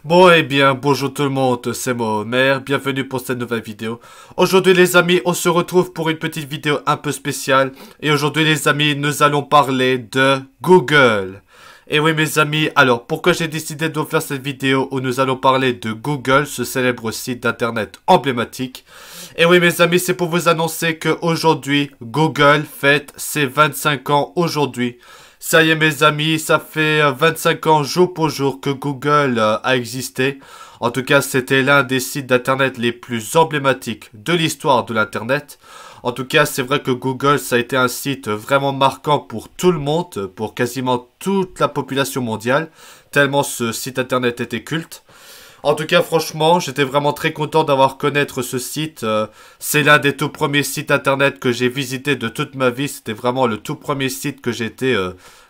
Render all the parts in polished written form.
Bon eh bien, bonjour tout le monde, c'est Mohamed, bienvenue pour cette nouvelle vidéo. Aujourd'hui les amis, on se retrouve pour une petite vidéo un peu spéciale. Et aujourd'hui les amis, nous allons parler de Google. Et oui mes amis, alors pourquoi j'ai décidé de vous faire cette vidéo où nous allons parler de Google, ce célèbre site d'internet emblématique. Et oui mes amis, c'est pour vous annoncer qu'aujourd'hui, Google fête ses 25 ans aujourd'hui. Ça y est mes amis, ça fait 25 ans jour pour jour que Google a existé. En tout cas, c'était l'un des sites d'internet les plus emblématiques de l'histoire de l'internet. En tout cas, c'est vrai que Google, ça a été un site vraiment marquant pour tout le monde, pour quasiment toute la population mondiale, tellement ce site internet était culte. En tout cas, franchement, j'étais vraiment très content d'avoir connaître ce site. C'est l'un des tout premiers sites internet que j'ai visité de toute ma vie. C'était vraiment le tout premier site que j'étais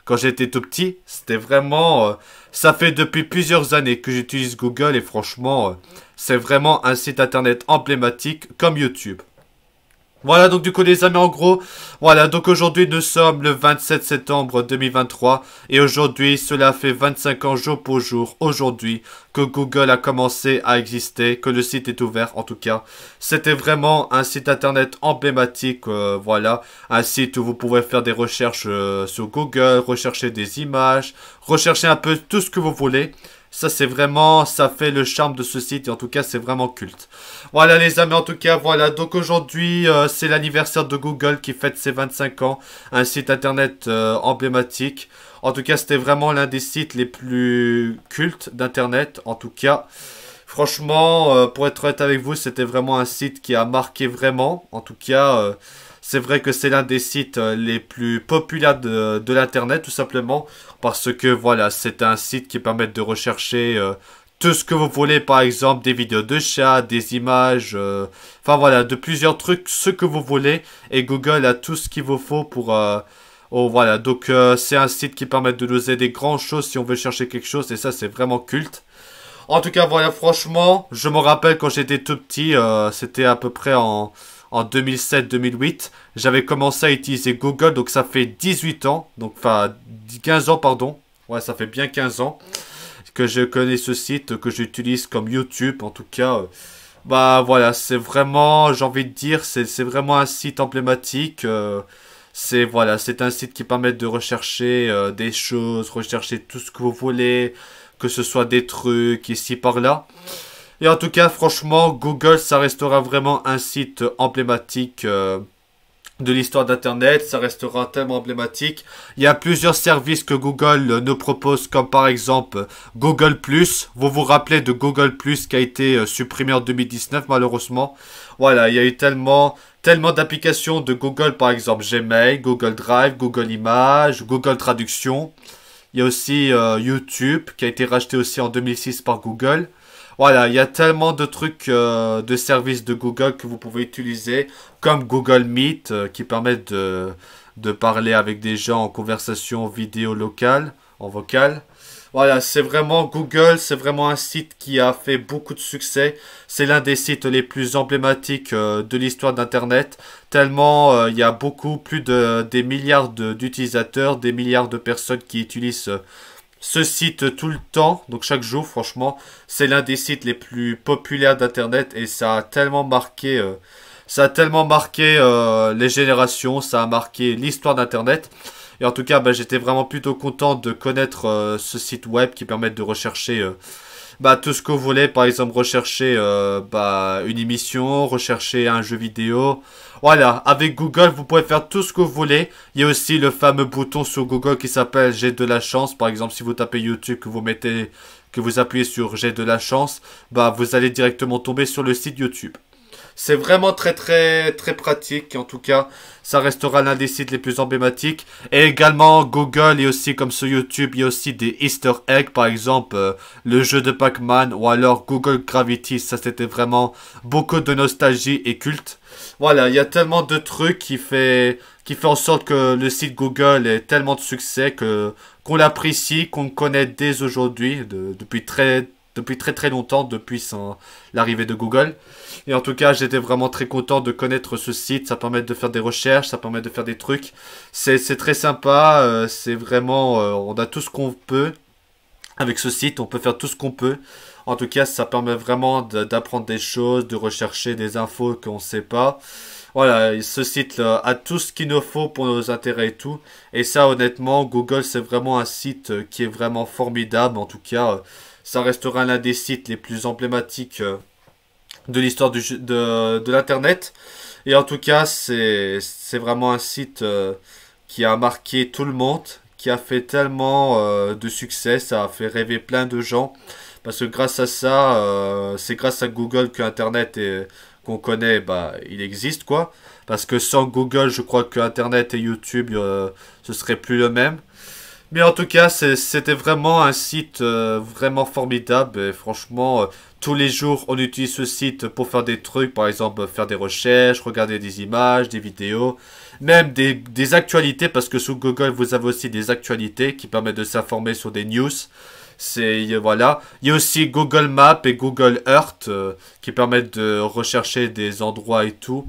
quand j'étais tout petit. C'était vraiment... ça fait depuis plusieurs années que j'utilise Google et franchement, c'est vraiment un site internet emblématique comme YouTube. Voilà donc du coup les amis en gros, voilà donc aujourd'hui nous sommes le 27 septembre 2023 et aujourd'hui cela fait 25 ans jour pour jour aujourd'hui que Google a commencé à exister, que le site est ouvert en tout cas. C'était vraiment un site internet emblématique, voilà, un site où vous pouvez faire des recherches sur Google, rechercher des images, rechercher un peu tout ce que vous voulez. Ça c'est vraiment, ça fait le charme de ce site et en tout cas c'est vraiment culte. Voilà les amis, en tout cas voilà, donc aujourd'hui c'est l'anniversaire de Google qui fête ses 25 ans, un site internet emblématique. En tout cas c'était vraiment l'un des sites les plus cultes d'internet, en tout cas. Franchement, pour être honnête avec vous, c'était vraiment un site qui a marqué vraiment, en tout cas... c'est vrai que c'est l'un des sites les plus populaires de l'internet tout simplement parce que voilà c'est un site qui permet de rechercher tout ce que vous voulez, par exemple des vidéos de chat, des images, enfin voilà de plusieurs trucs, ce que vous voulez et Google a tout ce qu'il vous faut pour oh voilà donc c'est un site qui permet de nous aider grand chose si on veut chercher quelque chose et ça c'est vraiment culte. En tout cas voilà franchement je me rappelle quand j'étais tout petit, c'était à peu près en 2007-2008, j'avais commencé à utiliser Google, donc ça fait 18 ans, donc enfin 15 ans pardon, ouais ça fait bien 15 ans que je connais ce site, que j'utilise comme YouTube en tout cas. Bah voilà, c'est vraiment, j'ai envie de dire, c'est vraiment un site emblématique. C'est voilà, c'est un site qui permet de rechercher des choses, rechercher tout ce que vous voulez, que ce soit des trucs ici par là. Et en tout cas, franchement, Google, ça restera vraiment un site emblématique de l'histoire d'Internet. Ça restera tellement emblématique. Il y a plusieurs services que Google nous propose, comme par exemple Google+. Vous vous rappelez de Google+, qui a été supprimé en 2019, malheureusement. Voilà, il y a eu tellement d'applications de Google, par exemple Gmail, Google Drive, Google Images, Google Traduction. Il y a aussi YouTube, qui a été racheté aussi en 2006 par Google. Voilà, il y a tellement de trucs, de services de Google que vous pouvez utiliser, comme Google Meet, qui permettent de parler avec des gens en conversation vidéo locale, en vocal. Voilà, c'est vraiment Google, c'est vraiment un site qui a fait beaucoup de succès. C'est l'un des sites les plus emblématiques de l'histoire d'Internet, tellement il y a beaucoup, plus de des milliards d'utilisateurs, des milliards de personnes qui utilisent ce site tout le temps, donc chaque jour, franchement, c'est l'un des sites les plus populaires d'internet et ça a tellement marqué les générations, ça a marqué l'histoire d'internet. Et en tout cas, bah, j'étais vraiment plutôt content de connaître ce site web qui permet de rechercher bah, tout ce que vous voulez. Par exemple, rechercher bah, une émission, rechercher un jeu vidéo. Voilà, avec Google, vous pouvez faire tout ce que vous voulez. Il y a aussi le fameux bouton sur Google qui s'appelle J'ai de la chance. Par exemple, si vous tapez YouTube, que vous appuyez sur J'ai de la chance, bah, vous allez directement tomber sur le site YouTube. C'est vraiment très pratique. En tout cas, ça restera l'un des sites les plus emblématiques. Et également, Google et aussi comme sur YouTube, il y a aussi des Easter eggs. Par exemple, le jeu de Pac-Man ou alors Google Gravity. Ça, c'était vraiment beaucoup de nostalgie et culte. Voilà, il y a tellement de trucs qui fait en sorte que le site Google ait tellement de succès qu'on l'apprécie, qu'on le connaît dès aujourd'hui, depuis très longtemps, depuis l'arrivée de Google. Et en tout cas, j'étais vraiment très content de connaître ce site. Ça permet de faire des recherches, ça permet de faire des trucs. C'est très sympa. C'est vraiment, on a tout ce qu'on peut avec ce site. On peut faire tout ce qu'on peut. En tout cas, ça permet vraiment d'apprendre des choses, de rechercher des infos qu'on ne sait pas. Voilà, ce site a tout ce qu'il nous faut pour nos intérêts et tout. Et ça, honnêtement, Google, c'est vraiment un site qui est vraiment formidable. En tout cas, ça restera l'un des sites les plus emblématiques de l'histoire de l'Internet. Et en tout cas, c'est vraiment un site qui a marqué tout le monde, qui a fait tellement de succès, ça a fait rêver plein de gens. Parce que grâce à ça, c'est grâce à Google que Internet qu'on connaît, bah, il existe quoi. Parce que sans Google, je crois que Internet et YouTube, ce serait plus le même. Mais en tout cas, c'était vraiment un site vraiment formidable. Et franchement, tous les jours, on utilise ce site pour faire des trucs. Par exemple, faire des recherches, regarder des images, des vidéos. Même des actualités. Parce que sous Google, vous avez aussi des actualités qui permettent de s'informer sur des news. Voilà. Il y a aussi Google Maps et Google Earth qui permettent de rechercher des endroits et tout.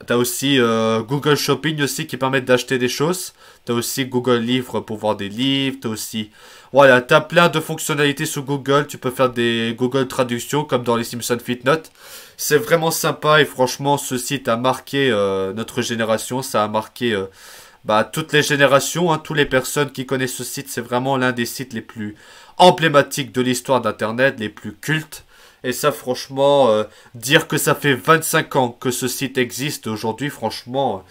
T'as aussi Google Shopping aussi qui permet d'acheter des choses. T'as aussi Google Livres pour voir des livres. T'as aussi... Voilà, t'as plein de fonctionnalités sur Google. Tu peux faire des Google Traductions comme dans les Simpsons Footnote. C'est vraiment sympa et franchement, ce site a marqué notre génération. Ça a marqué bah, toutes les générations, hein, toutes les personnes qui connaissent ce site. C'est vraiment l'un des sites les plus emblématiques de l'histoire d'Internet, les plus cultes. Et ça, franchement, dire que ça fait 25 ans que ce site existe aujourd'hui, franchement,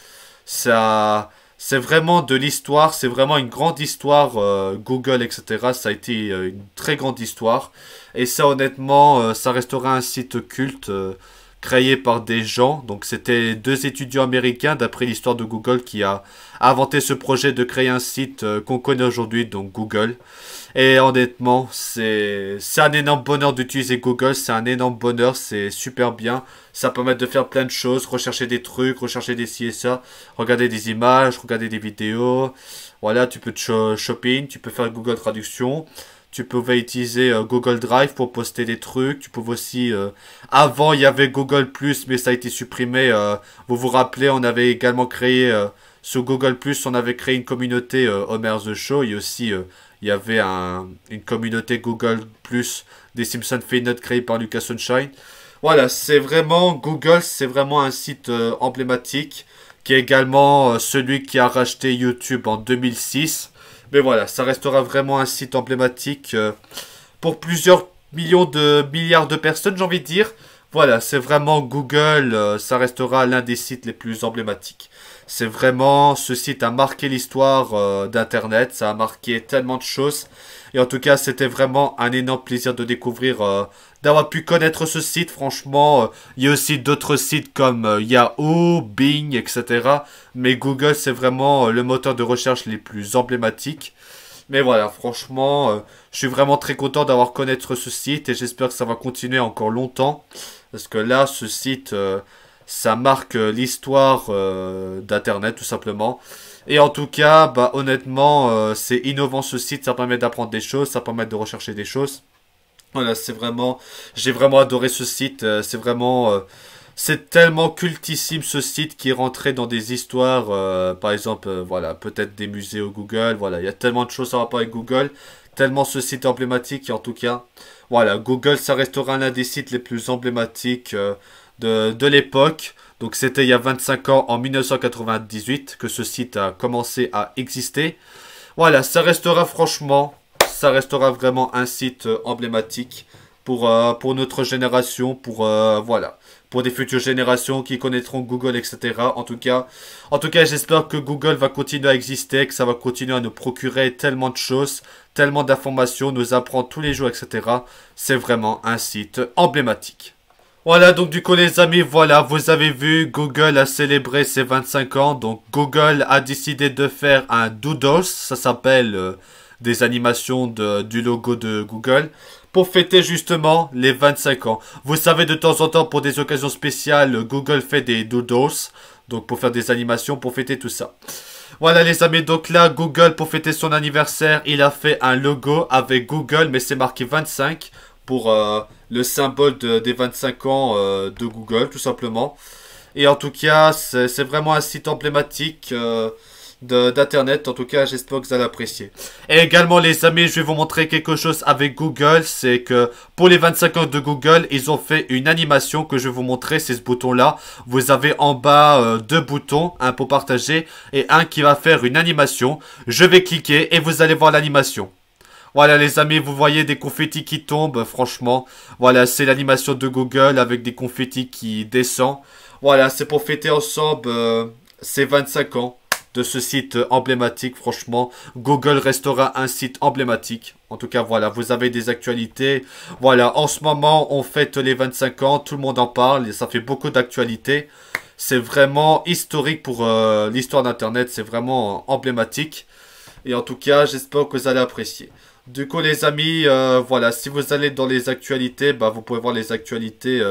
ça, c'est vraiment de l'histoire, c'est vraiment une grande histoire, Google, etc. Ça a été une très grande histoire. Et ça, honnêtement, ça restera un site culte créé par des gens. Donc, c'était deux étudiants américains, d'après l'histoire de Google, qui a inventé ce projet de créer un site qu'on connaît aujourd'hui, donc Google. Et honnêtement, c'est un énorme bonheur d'utiliser Google, c'est un énorme bonheur, c'est super bien. Ça permet de faire plein de choses, rechercher des trucs, rechercher des ci et ça, regarder des images, regarder des vidéos. Voilà, tu peux shopping, tu peux faire Google Traduction. Tu pouvais utiliser Google Drive pour poster des trucs. Tu pouvais aussi... avant, il y avait Google+, mais ça a été supprimé. Vous vous rappelez, on avait également créé... sur Google+, on avait créé une communauté Homer the Show. Et aussi, il y avait une communauté Google+, des Simpsons Footnote créée par Lucas Sunshine. Voilà, c'est vraiment... Google, c'est vraiment un site emblématique. Qui est également celui qui a racheté YouTube en 2006. Mais voilà, ça restera vraiment un site emblématique pour plusieurs milliards de personnes, j'ai envie de dire. Voilà, c'est vraiment Google, ça restera l'un des sites les plus emblématiques. C'est vraiment, ce site a marqué l'histoire d'Internet, ça a marqué tellement de choses. Et en tout cas, c'était vraiment un énorme plaisir de découvrir, d'avoir pu connaître ce site. Franchement, il y a aussi d'autres sites comme Yahoo, Bing, etc. Mais Google, c'est vraiment le moteur de recherche les plus emblématiques. Mais voilà, franchement, je suis vraiment très content d'avoir connaître ce site et j'espère que ça va continuer encore longtemps. Parce que là, ce site, ça marque l'histoire d'Internet, tout simplement. Et en tout cas, bah, honnêtement, c'est innovant ce site, ça permet d'apprendre des choses, ça permet de rechercher des choses. Voilà, c'est vraiment, j'ai vraiment adoré ce site, c'est vraiment, c'est tellement cultissime ce site qui est rentré dans des histoires, par exemple, voilà, peut-être des musées au Google, voilà, il y a tellement de choses en rapport avec Google, tellement ce site est emblématique, et en tout cas, voilà, Google, ça restera l'un des sites les plus emblématiques de l'époque. Donc c'était il y a 25 ans, en 1998, que ce site a commencé à exister. Voilà, ça restera franchement, ça restera vraiment un site emblématique pour notre génération, voilà, pour des futures générations qui connaîtront Google, etc. En tout cas, j'espère que Google va continuer à exister, que ça va continuer à nous procurer tellement de choses, tellement d'informations, nous apprendre tous les jours, etc. C'est vraiment un site emblématique. Voilà, donc du coup les amis, voilà, vous avez vu, Google a célébré ses 25 ans. Donc Google a décidé de faire un Doodles, ça s'appelle des animations du logo de Google, pour fêter justement les 25 ans. Vous savez, de temps en temps, pour des occasions spéciales, Google fait des Doodles, donc pour faire des animations, pour fêter tout ça. Voilà les amis, donc là, Google, pour fêter son anniversaire, il a fait un logo avec Google, mais c'est marqué 25 pour le symbole des 25 ans de Google, tout simplement. Et en tout cas, c'est vraiment un site emblématique d'internet. En tout cas, j'espère que vous allez apprécier. Et également les amis, je vais vous montrer quelque chose avec Google. C'est que pour les 25 ans de Google, ils ont fait une animation que je vais vous montrer. C'est ce bouton là. Vous avez en bas deux boutons, un pour partager et un qui va faire une animation. Je vais cliquer et vous allez voir l'animation. Voilà les amis, vous voyez des confettis qui tombent, franchement. Voilà, c'est l'animation de Google avec des confettis qui descendent. Voilà, c'est pour fêter ensemble ces 25 ans de ce site emblématique. Franchement, Google restera un site emblématique. En tout cas, voilà, vous avez des actualités. Voilà, en ce moment, on fête les 25 ans. Tout le monde en parle et ça fait beaucoup d'actualités. C'est vraiment historique pour l'histoire d'Internet. C'est vraiment emblématique. Et en tout cas, j'espère que vous allez apprécier. Du coup, les amis, voilà, si vous allez dans les actualités, bah, vous pouvez voir les actualités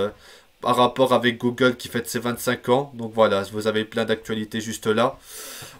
par rapport avec Google qui fête ses 25 ans. Donc voilà, vous avez plein d'actualités juste là.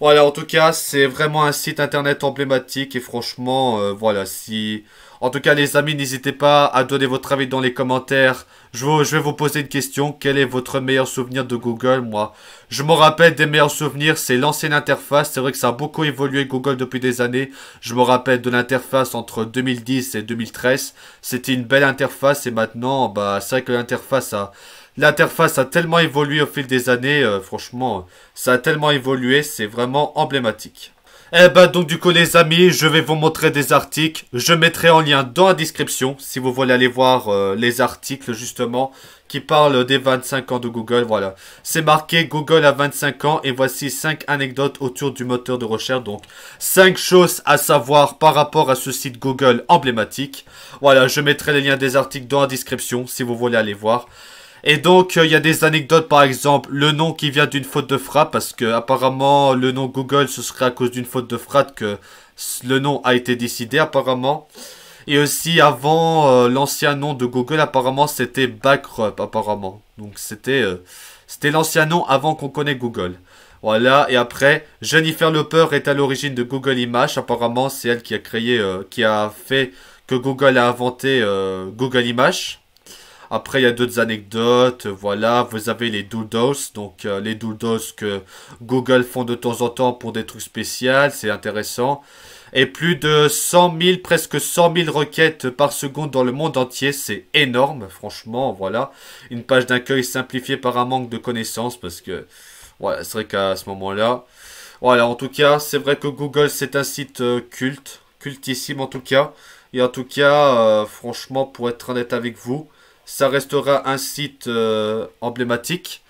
Voilà, en tout cas, c'est vraiment un site internet emblématique et franchement, voilà, si... En tout cas, les amis, n'hésitez pas à donner votre avis dans les commentaires. Je vais vous poser une question. Quel est votre meilleur souvenir de Google? Moi, je me rappelle des meilleurs souvenirs, c'est l'ancienne interface. C'est vrai que ça a beaucoup évolué Google depuis des années. Je me rappelle de l'interface entre 2010 et 2013. C'était une belle interface et maintenant, bah, c'est vrai que l'interface a tellement évolué au fil des années. Franchement, ça a tellement évolué, c'est vraiment emblématique. Eh ben donc du coup les amis, je vais vous montrer des articles. Je mettrai en lien dans la description si vous voulez aller voir les articles justement qui parlent des 25 ans de Google. Voilà, c'est marqué Google a 25 ans et voici 5 anecdotes autour du moteur de recherche. Donc 5 choses à savoir par rapport à ce site Google emblématique. Voilà, je mettrai les liens des articles dans la description si vous voulez aller voir. Et donc, il y a des anecdotes, par exemple, le nom qui vient d'une faute de frappe, parce que apparemment le nom Google, ce serait à cause d'une faute de frappe que le nom a été décidé, apparemment. Et aussi, avant, l'ancien nom de Google, apparemment, c'était Backup, apparemment. Donc, c'était l'ancien nom avant qu'on connaisse Google. Voilà, et après, Jennifer Lopez est à l'origine de Google Images. Apparemment, c'est elle qui a créé, qui a fait que Google a inventé Google Images. Après, il y a d'autres anecdotes. Voilà, vous avez les doodles. Donc, les doodles que Google font de temps en temps pour des trucs spéciaux. C'est intéressant. Et plus de 100 000, presque 100 000 requêtes par seconde dans le monde entier. C'est énorme, franchement. Voilà. Une page d'accueil simplifiée par un manque de connaissances. Parce que, voilà, c'est vrai qu'à ce moment-là. Voilà, en tout cas, c'est vrai que Google, c'est un site culte. Cultissime, en tout cas. Et en tout cas, franchement, pour être honnête avec vous, ça restera un site emblématique.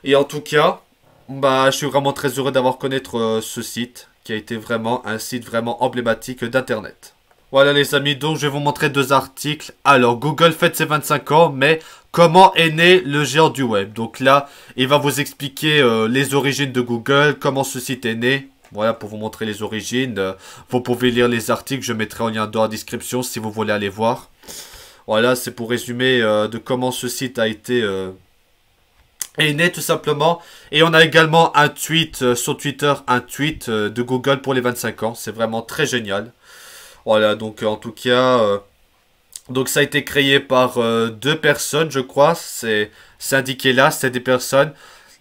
Et en tout cas, bah, je suis vraiment très heureux d'avoir connaître ce site, qui a été vraiment un site vraiment emblématique d'Internet. Voilà les amis, donc je vais vous montrer deux articles. Alors, Google fête ses 25 ans, mais comment est né le géant du web? Donc là, il va vous expliquer les origines de Google, comment ce site est né. Voilà, pour vous montrer les origines. Vous pouvez lire les articles, je mettrai en lien dans la description si vous voulez aller voir. Voilà, c'est pour résumer de comment ce site a été est né tout simplement. Et on a également un tweet sur Twitter, un tweet de Google pour les 25 ans. C'est vraiment très génial. Voilà, donc en tout cas, donc ça a été créé par deux personnes, je crois. C'est indiqué là, c'est des personnes.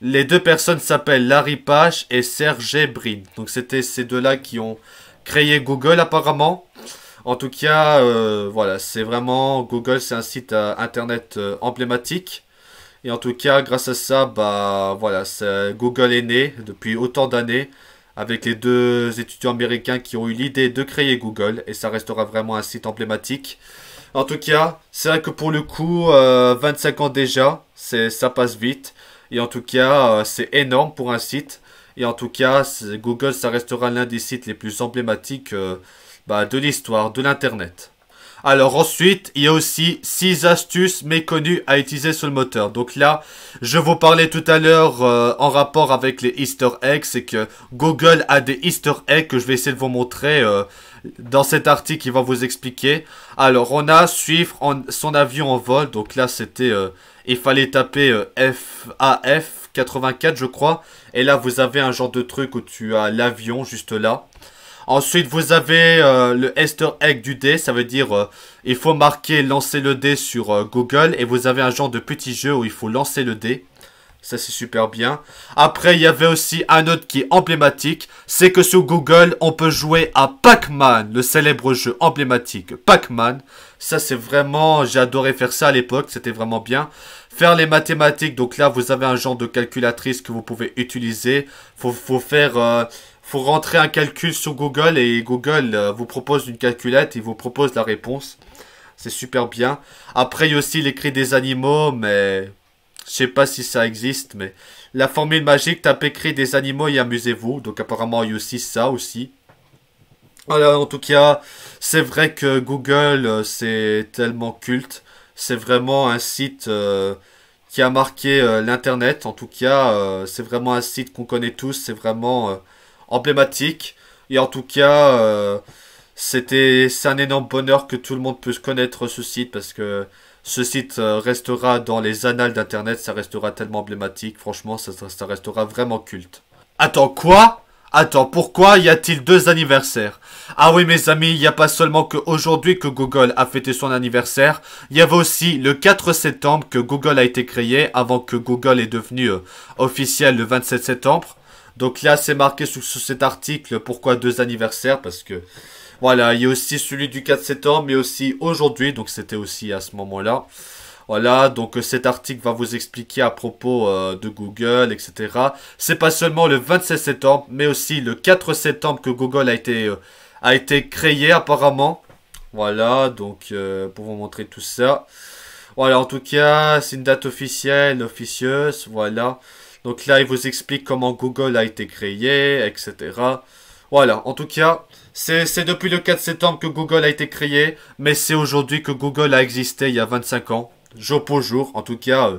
Les deux personnes s'appellent Larry Page et Sergey Brin. Donc c'était ces deux-là qui ont créé Google apparemment. En tout cas, voilà, c'est vraiment Google, c'est un site internet emblématique. Et en tout cas, grâce à ça, bah voilà, Google est né depuis autant d'années avec les deux étudiants américains qui ont eu l'idée de créer Google. Et ça restera vraiment un site emblématique. En tout cas, c'est vrai que pour le coup, 25 ans déjà, ça passe vite. Et en tout cas, c'est énorme pour un site. Et en tout cas, Google, ça restera l'un des sites les plus emblématiques de l'histoire de l'Internet. Alors ensuite, il y a aussi 6 astuces méconnues à utiliser sur le moteur. Donc là, je vous parlais tout à l'heure en rapport avec les Easter eggs. C'est que Google a des Easter eggs que je vais essayer de vous montrer dans cet article qui va vous expliquer. Alors on a suivre son avion en vol. Donc là, c'était... il fallait taper FAF 84 je crois. Et là, vous avez un genre de truc où tu as l'avion juste là. Ensuite, vous avez le Easter egg du dé, ça veut dire il faut marquer lancer le dé sur Google et vous avez un genre de petit jeu où il faut lancer le dé. Ça, c'est super bien. Après, il y avait aussi un autre qui est emblématique. C'est que sur Google, on peut jouer à Pac-Man, le célèbre jeu emblématique Pac-Man. Ça, c'est vraiment... J'ai adoré faire ça à l'époque. C'était vraiment bien. Faire les mathématiques. Donc là, vous avez un genre de calculatrice que vous pouvez utiliser. Faut rentrer un calcul sur Google et Google vous propose une calculette. Il vous propose la réponse. C'est super bien. Après, il y a aussi les cris des animaux, mais... Je sais pas si ça existe, mais la formule magique, tapez cris des animaux et amusez-vous. Donc apparemment, il y a aussi ça aussi. Voilà, en tout cas, c'est vrai que Google, c'est tellement culte. C'est vraiment un site qui a marqué l'Internet. En tout cas, c'est vraiment un site qu'on connaît tous. C'est vraiment emblématique. Et en tout cas, c'est un énorme bonheur que tout le monde puisse connaître ce site parce que ce site restera dans les annales d'Internet, ça restera tellement emblématique, franchement, ça restera vraiment culte. Attends, quoi? Attends, pourquoi y a-t-il deux anniversaires? Ah oui, mes amis, il n'y a pas seulement qu'aujourd'hui que Google a fêté son anniversaire, il y avait aussi le 4 septembre que Google a été créé, avant que Google est devenu officiel le 27 septembre. Donc là, c'est marqué sous cet article pourquoi deux anniversaires, parce que... Voilà, il y a aussi celui du 4 septembre, mais aussi aujourd'hui, donc c'était aussi à ce moment-là. Voilà, donc cet article va vous expliquer à propos de Google, etc. C'est pas seulement le 27 septembre, mais aussi le 4 septembre que Google a été créé apparemment. Voilà, donc pour vous montrer tout ça. Voilà, en tout cas, c'est une date officielle, officieuse, voilà. Donc là, il vous explique comment Google a été créé, etc. Voilà, en tout cas, c'est depuis le 4 septembre que Google a été créé, mais c'est aujourd'hui que Google a existé il y a 25 ans, jour pour jour. En tout cas,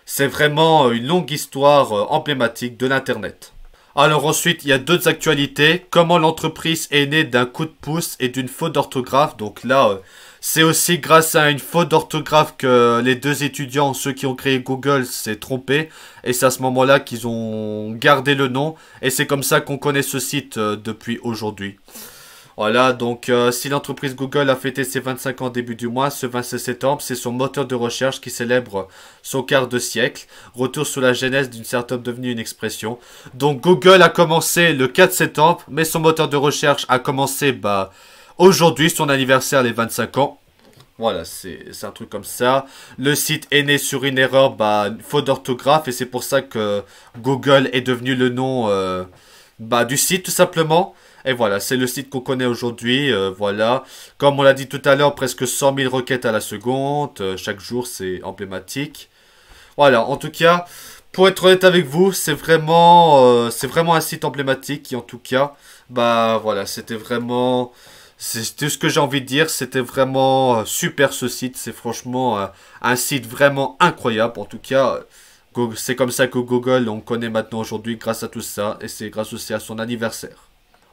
c'est vraiment une longue histoire emblématique de l'Internet. Alors ensuite, il y a d'autres actualités. Comment l'entreprise est née d'un coup de pouce et d'une faute d'orthographe. Donc là, c'est aussi grâce à une faute d'orthographe que les deux étudiants, ceux qui ont créé Google, s'est trompé. Et c'est à ce moment-là qu'ils ont gardé le nom. Et c'est comme ça qu'on connaît ce site depuis aujourd'hui. Voilà, donc si l'entreprise Google a fêté ses 25 ans début du mois, ce 26 septembre, c'est son moteur de recherche qui célèbre son quart de siècle. Retour sur la genèse d'une startup devenue une expression. Donc Google a commencé le 4 septembre, mais son moteur de recherche a commencé aujourd'hui, son anniversaire, les 25 ans. Voilà, c'est un truc comme ça. Le site est né sur une erreur, une faute d'orthographe, et c'est pour ça que Google est devenu le nom du site tout simplement. Et voilà, c'est le site qu'on connaît aujourd'hui, voilà. Comme on l'a dit tout à l'heure, presque 100 000 requêtes à la seconde, chaque jour, c'est emblématique. Voilà, en tout cas, pour être honnête avec vous, c'est vraiment un site emblématique, et en tout cas, voilà, c'était vraiment... C'est tout ce que j'ai envie de dire, c'était vraiment super ce site, c'est franchement un site vraiment incroyable, en tout cas... C'est comme ça que Google, on connaît maintenant aujourd'hui grâce à tout ça, et c'est grâce aussi à son anniversaire.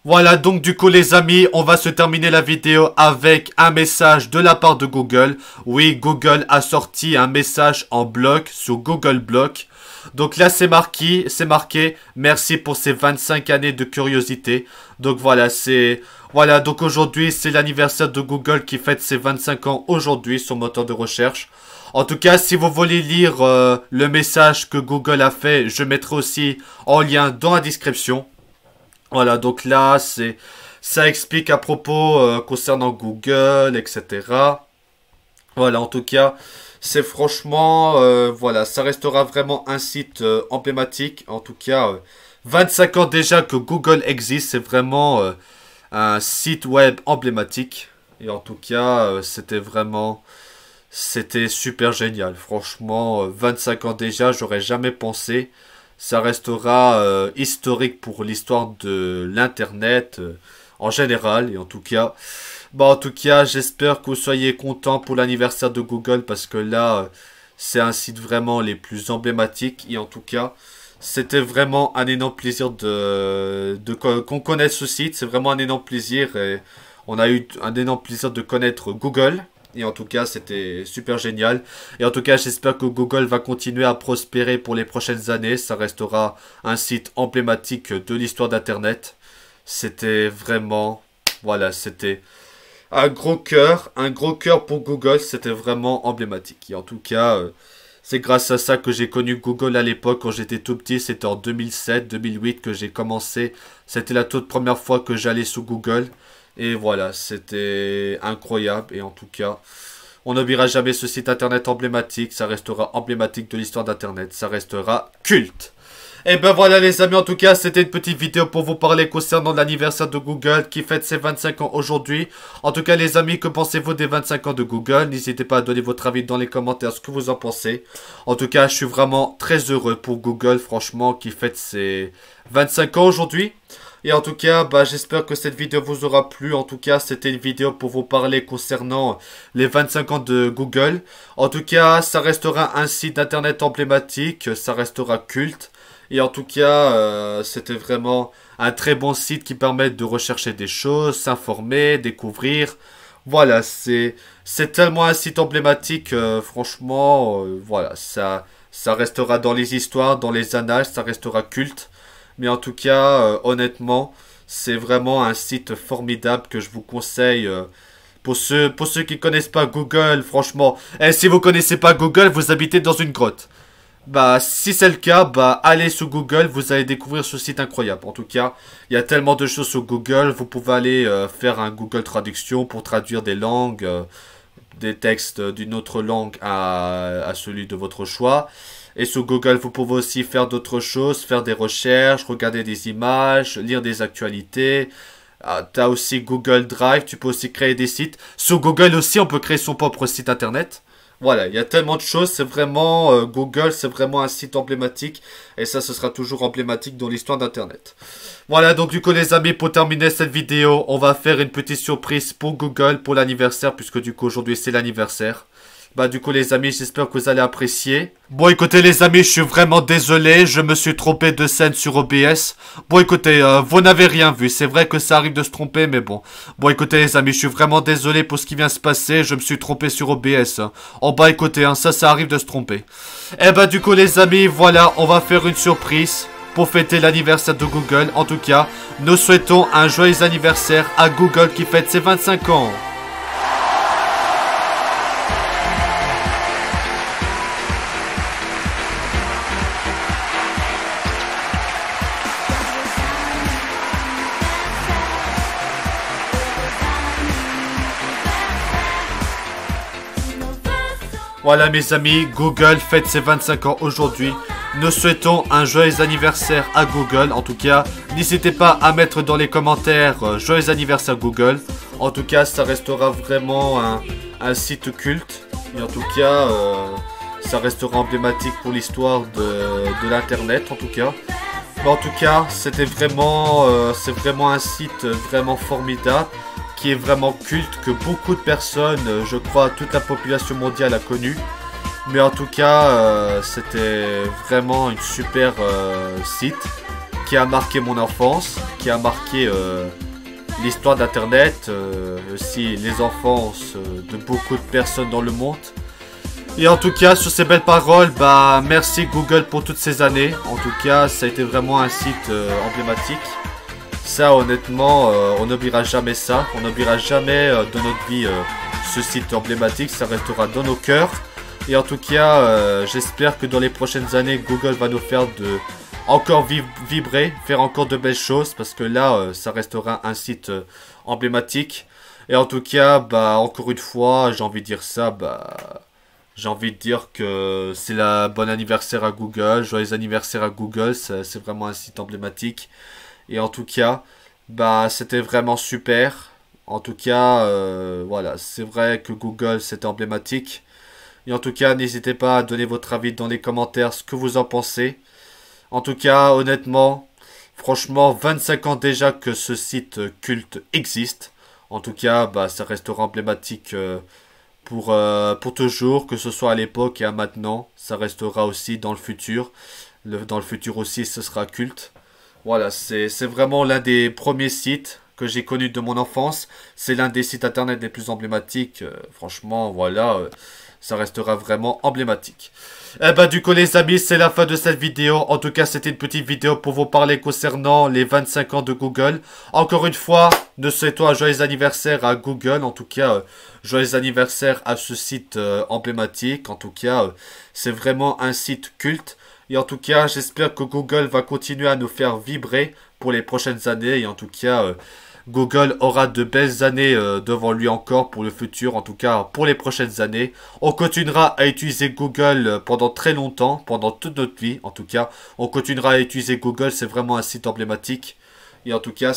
Voilà, donc du coup les amis, on va se terminer la vidéo avec un message de la part de Google. Oui, Google a sorti un message en bloc sur Google Block. Donc là c'est marqué, merci pour ces 25 années de curiosité. Donc voilà, donc aujourd'hui c'est l'anniversaire de Google qui fête ses 25 ans aujourd'hui, son moteur de recherche. En tout cas, si vous voulez lire le message que Google a fait, je mettrai aussi en lien dans la description. Voilà, donc là, ça explique à propos concernant Google, etc. Voilà, en tout cas, c'est franchement, voilà, ça restera vraiment un site emblématique. En tout cas, 25 ans déjà que Google existe, c'est vraiment un site web emblématique. Et en tout cas, c'était super génial. Franchement, 25 ans déjà, j'aurais jamais pensé. Ça restera historique pour l'histoire de l'Internet en général. Et en tout cas, j'espère que vous soyez contents pour l'anniversaire de Google parce que là, c'est un site vraiment les plus emblématiques. Et en tout cas, c'était vraiment un énorme plaisir qu'on connaisse ce site. C'est vraiment un énorme plaisir. Et on a eu un énorme plaisir de connaître Google. Et en tout cas, c'était super génial. Et en tout cas, j'espère que Google va continuer à prospérer pour les prochaines années. Ça restera un site emblématique de l'histoire d'Internet. C'était vraiment... Voilà, c'était un gros cœur pour Google. C'était vraiment emblématique. Et en tout cas, C'est grâce à ça que j'ai connu Google à l'époque quand j'étais tout petit. C'était en 2007, 2008 que j'ai commencé. C'était la toute première fois que j'allais sous Google. Et voilà, c'était incroyable. Et en tout cas, on n'oubliera jamais ce site internet emblématique. Ça restera emblématique de l'histoire d'internet. Ça restera culte. Et ben voilà les amis, en tout cas c'était une petite vidéo pour vous parler concernant l'anniversaire de Google qui fête ses 25 ans aujourd'hui. En tout cas les amis, que pensez-vous des 25 ans de Google? N'hésitez pas à donner votre avis dans les commentaires, ce que vous en pensez. En tout cas je suis vraiment très heureux pour Google, franchement, qui fête ses 25 ans aujourd'hui. Et en tout cas, bah, j'espère que cette vidéo vous aura plu. En tout cas, c'était une vidéo pour vous parler concernant les 25 ans de Google. En tout cas, ça restera un site internet emblématique, ça restera culte. Et en tout cas, c'était vraiment un très bon site qui permet de rechercher des choses, s'informer, découvrir. Voilà, c'est tellement un site emblématique, franchement, voilà, ça restera dans les histoires, dans les annales, ça restera culte. Mais en tout cas, honnêtement, c'est vraiment un site formidable que je vous conseille. Pour ceux qui connaissent pas Google, franchement, et si vous connaissez pas Google, vous habitez dans une grotte. Bah, si c'est le cas, bah, allez sur Google, vous allez découvrir ce site incroyable. En tout cas, il y a tellement de choses sur Google, vous pouvez aller faire un Google Traduction pour traduire des langues, des textes d'une autre langue à celui de votre choix. Et sur Google, vous pouvez aussi faire d'autres choses, faire des recherches, regarder des images, lire des actualités. T'as aussi Google Drive, tu peux aussi créer des sites. Sur Google aussi, on peut créer son propre site internet. Voilà, il y a tellement de choses, c'est vraiment, Google, c'est vraiment un site emblématique, et ça, ce sera toujours emblématique dans l'histoire d'Internet. Voilà, donc du coup, les amis, pour terminer cette vidéo, on va faire une petite surprise pour Google, pour l'anniversaire, puisque du coup, aujourd'hui, c'est l'anniversaire. Bah du coup les amis, j'espère que vous allez apprécier. Bon écoutez les amis, je suis vraiment désolé, je me suis trompé de scène sur OBS. Bon écoutez, vous n'avez rien vu, c'est vrai que ça arrive de se tromper, mais bon. Bon écoutez les amis, je suis vraiment désolé pour ce qui vient se passer, je me suis trompé sur OBS. Oh bah écoutez, hein, ça arrive de se tromper. Et bah du coup les amis, voilà, on va faire une surprise pour fêter l'anniversaire de Google. En tout cas, nous souhaitons un joyeux anniversaire à Google qui fête ses 25 ans. Voilà mes amis, Google fête ses 25 ans aujourd'hui. Nous souhaitons un joyeux anniversaire à Google. En tout cas, n'hésitez pas à mettre dans les commentaires joyeux anniversaire Google. En tout cas, ça restera vraiment un site culte. Et en tout cas, ça restera emblématique pour l'histoire de l'internet en tout cas. Mais en tout cas, c'est vraiment un site vraiment formidable, qui est vraiment culte, que beaucoup de personnes, je crois toute la population mondiale a connu. Mais en tout cas, c'était vraiment une super site qui a marqué mon enfance, qui a marqué l'histoire d'Internet, aussi les enfances de beaucoup de personnes dans le monde. Et en tout cas, sur ces belles paroles, bah merci Google pour toutes ces années. En tout cas, ça a été vraiment un site emblématique. Ça, honnêtement, on n'oubliera jamais ça. On n'oubliera jamais de notre vie ce site emblématique. Ça restera dans nos cœurs. Et en tout cas, j'espère que dans les prochaines années, Google va nous faire encore vibrer, faire encore de belles choses. Parce que là, ça restera un site emblématique. Et en tout cas, bah, encore une fois, j'ai envie de dire ça, bah... J'ai envie de dire que c'est la bonne anniversaire à Google, joyeux anniversaire à Google, c'est vraiment un site emblématique. Et en tout cas, bah c'était vraiment super. En tout cas, voilà, c'est vrai que Google c'était emblématique. Et en tout cas, n'hésitez pas à donner votre avis dans les commentaires, ce que vous en pensez. En tout cas, honnêtement, franchement, 25 ans déjà que ce site culte existe. En tout cas, bah ça restera emblématique pour toujours, que ce soit à l'époque et à maintenant. Ça restera aussi dans le futur. Dans le futur aussi, ce sera culte. Voilà, c'est vraiment l'un des premiers sites que j'ai connus de mon enfance. C'est l'un des sites internet les plus emblématiques. Franchement, voilà. Ça restera vraiment emblématique. Eh ben du coup les amis, c'est la fin de cette vidéo. En tout cas, c'était une petite vidéo pour vous parler concernant les 25 ans de Google. Encore une fois, ne souhaitons un joyeux anniversaire à Google. En tout cas, joyeux anniversaire à ce site emblématique. En tout cas, c'est vraiment un site culte. Et en tout cas, j'espère que Google va continuer à nous faire vibrer pour les prochaines années. Et en tout cas, Google aura de belles années devant lui encore pour le futur, en tout cas pour les prochaines années. On continuera à utiliser Google pendant très longtemps, pendant toute notre vie en tout cas. On continuera à utiliser Google, c'est vraiment un site emblématique. Et en tout cas,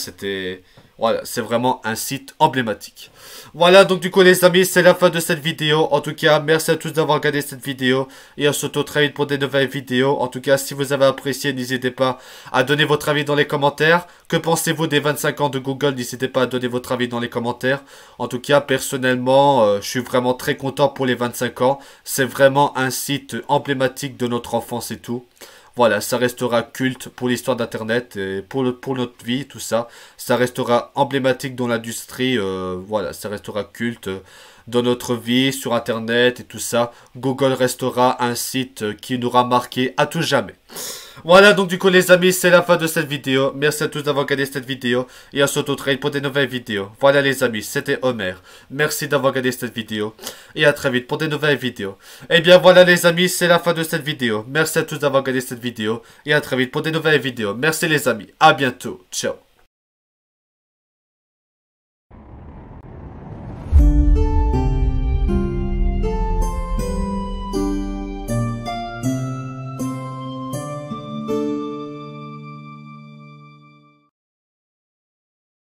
voilà, c'est vraiment un site emblématique. Voilà, donc du coup les amis, c'est la fin de cette vidéo. En tout cas, merci à tous d'avoir regardé cette vidéo. Et on se retrouve très vite pour des nouvelles vidéos. En tout cas, si vous avez apprécié, n'hésitez pas à donner votre avis dans les commentaires. Que pensez-vous des 25 ans de Google? N'hésitez pas à donner votre avis dans les commentaires. En tout cas, personnellement, je suis vraiment très content pour les 25 ans. C'est vraiment un site emblématique de notre enfance et tout. Voilà, ça restera culte pour l'histoire d'Internet et pour notre vie, tout ça. Ça restera emblématique dans l'industrie, voilà, ça restera culte dans notre vie, sur Internet et tout ça. Google restera un site qui nous aura marqué à tout jamais. Voilà, donc du coup les amis, c'est la fin de cette vidéo. Merci à tous d'avoir regardé cette vidéo et on se retrouve très vite pour des nouvelles vidéos. Voilà les amis, c'était Homer. Merci d'avoir regardé cette vidéo et à très vite pour des nouvelles vidéos. Et bien voilà les amis, c'est la fin de cette vidéo. Merci à tous d'avoir regardé cette vidéo et à très vite pour des nouvelles vidéos. Merci les amis, à bientôt, ciao.